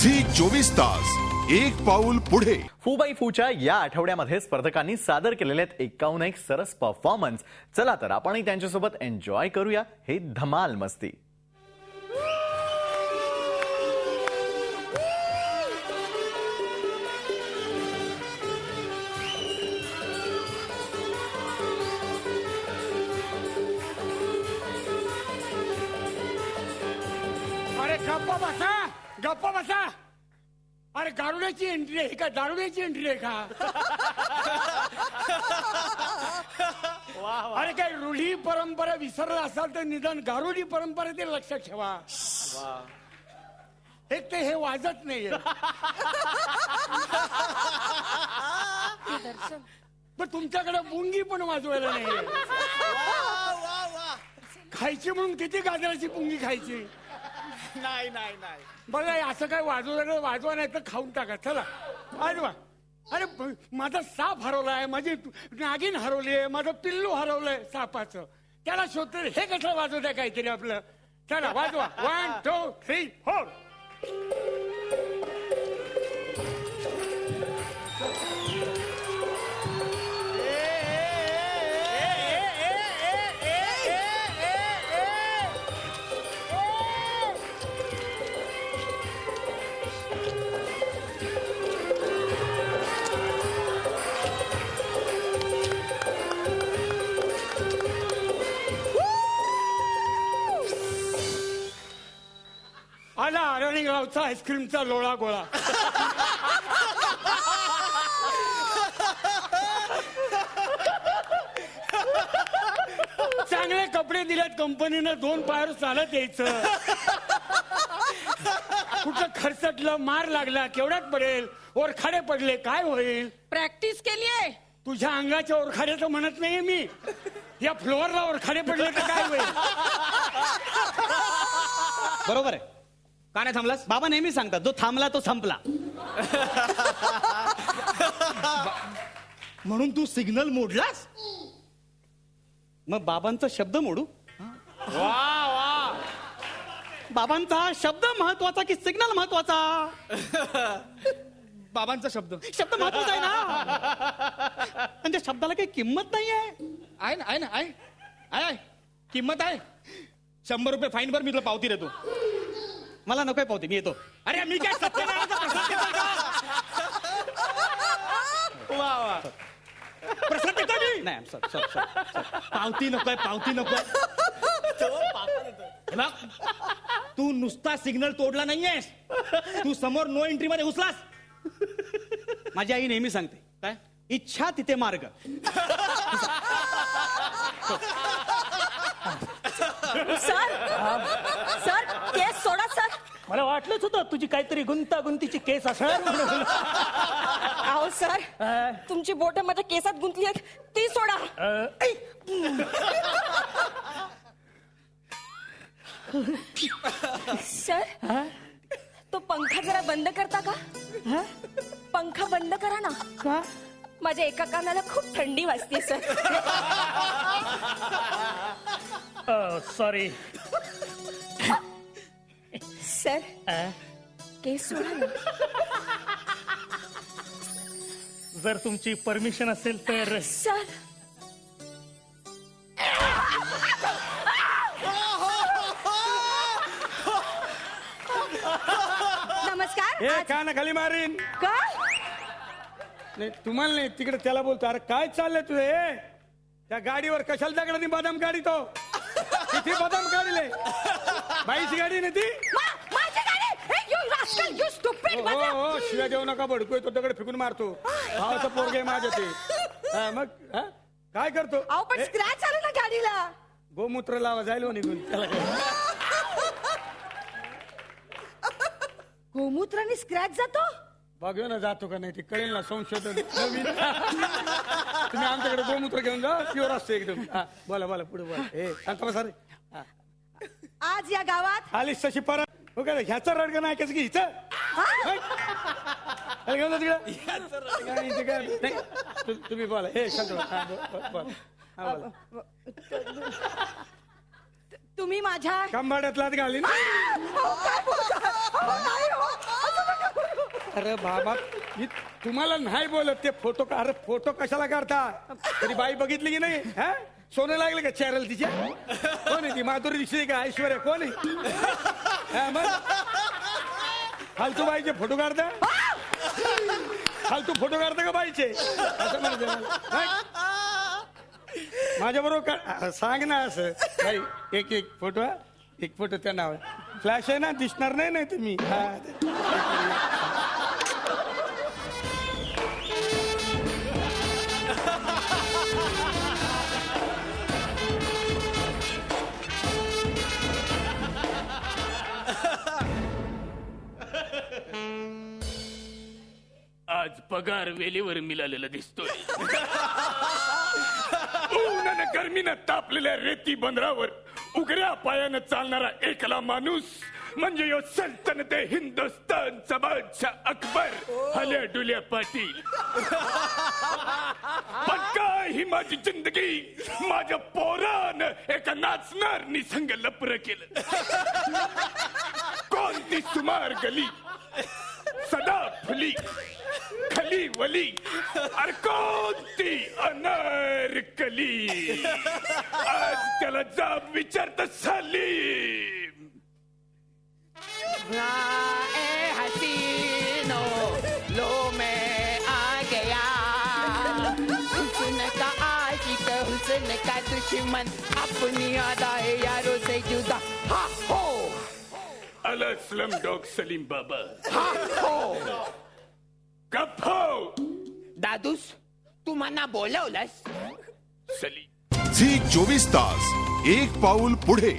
Zee 24 तास एक पाऊल पुढे. फू बाई फूच्या या आठवड्यामध्ये स्पर्धकांनी सादर केलेले 51 सरस परफॉर्मन्स. चला तर आपणही त्यांच्यासोबत एन्जॉय करूया हे धमाल मस्ती. अरे गप्पा बसा. अरे गारुड्याची एंट्री आहे का दारुड्याची एंट्री आहे का? अरे काय रूढी परंपरा विसरला असाल तर निदान गारुडी परंपरा ते लक्षात ठेवा. एक ते हे वाजत नाहीये. पण तुमच्याकडे मुंगी पण वाजवायला नाहीये. खायची म्हणून किती गाजराची पुंगी खायची? नाही बघा असं काय वाजवा नाही तर खाऊन टाका. चला वाजवा. अरे माझा साप हरवलाय, माझी नागिन हरवली आहे, माझं पिल्लू हरवलंय सापाचं. त्याला शोधतोय. हे कसं वाजवत आहे काहीतरी आपलं. चला वाजवा. 1 2 3 4. आला अरणीगावचा आईस्क्रीमचा लोळा गोळा. चांगले कपडे दिलेत कंपनीनं, 2 पायावर चालत यायचं. कुठं खर्चटलं, मार लागला, केवढ्यात पडेल, ओरखाडे पडले, काय होईल? प्रॅक्टिस केलीये. तुझ्या अंगाच्या ओरखाड्याचं म्हणत नाहीये मी. या फ्लोअरला ओरखाडे पडले तर काय होईल? बरोबर आहे. का नाही थांबलास? बाबा नेहमी सांगतात जो थांबला तो संपला. म्हणून तू सिग्नल मोडलास? मग बाबांचा शब्द मोडू? वा बाबांचा शब्द महत्वाचा की सिग्नल महत्वाचा? बाबांचा शब्द महत्वाचा आहे ना. म्हणजे शब्दाला काही किंमत नाहीये. आहे ना किंमत आहे. 100 रुपये फाईन भर, मी तुला पावती देतो. मला नकोय पावती, मी येतो. अरे मी काय सत्यनारायणचा प्रसाद देतोय का? वा प्रसाद देतो मी. नाही sorry. पावती नकोय. तू नुसता सिग्नल तोडला नाहीयेस, तू समोर नो एंट्री मध्ये घुसलास. माझी आई नेहमी सांगते, काय? इच्छा तिथे मार्ग. सर केस सोडा सर. मला वाटलंच होतं तुझी काहीतरी गुंतागुंतीची केस असणार. अहो सर, तुमची बोट माझ्या केसात गुंतली आहेत, ती सोडा. सर तो पंखा जरा बंद करता का? पंखा बंद करा ना. का? माझ्या एका कानाला खूप थंडी वाजते सर. सॉरी सर केस सोडा ना. जर तुमची परमिशन असेल तर. सर नमस्कार. हे काना खाली मारीन. काय? नाही तुम्हाला नाही, तिकडे त्याला बोलतो. अरे काय चाललंय तुझे? त्या गाडीवर कशाला दगडाने बदाम काढी तो? किती बदाम काढले? बाईची गाडी नाही ती. माझी गाडी. You rascal, you stupid. हो शिव्या देऊ नका, भडकोय तो, दगड फेकून मारतो. भावाचं पोरगे माझ्या ते. मग काय करतो? अहो पण स्क्रॅच आला ना गाडीला. गोमूत्र लावा जायला निघून. त्याला गोमूत्राने स्क्रॅच जातो? बघू ना जातो का नाही ते कळेल ना. संशोधन नवीन. तुम्ही आमच्याकडे गोमूत्र घेऊन जा, प्युअर असते एकदम. बोला पुढे बोला. हे सांगता बसा रे. आज या गावात आलीस तशी परत. हो का ह्याचं रडगं नाही की हिचं घेऊन जा तिकडे. तुम्ही बोला. हे तुम्ही माझ्या कंबाड्यात लात घाली ना. काय बोलता? नाही हो, असं नका अरे बाबा मी तुम्हाला नाही बोलत ते फोटो अरे फोटो कशाला काढता तरी बाई बघितली की नाही हा सोनं लागलं का चॅरल तिच्या कोण आहे ती माधुरी दिसली का ऐश्वर्या कोण आहे हा, मग फालतू बाईचे फोटो काढता फालतू फोटो काढता का बाईचे असं म्हणत माझ्या बरोबर सांग ना असं बाई एक फोटो हा एक फोटो त्या नाव फ्लॅश आहे ना दिसणार नाही नाही तुम्ही आज पगार वेळेवर मिळालेला दिसतोय. उन्हानं गर्मीनं तापलेल्या रेती बंदरावर उघड्या पायानं चालणारा एकला माणूस म्हणजे यो सल्तनत हिंदुस्थानचा बादशाह अकबर हल्या डुल्या पाटील. पण काय ही माझी जिंदगी माझ्या पोरानं एका नाचणार निसंग लपर केलं. कोणती सुमार गली सदा फुली खली वली अरे कोणती अनारकली आज त्याला जाब विचारत सलीम. ए हसीनो लो मैं आ गया हुस्न का आशिक हुस्न का दुश्मन अपनी अदाए यारों से जुदा हा हो अला स्लम डॉग सलीम बाबा हा हो. गप हो दादूस तू मना बोलवलंस सलीम. झी 24 तास एक पाऊल पुढे.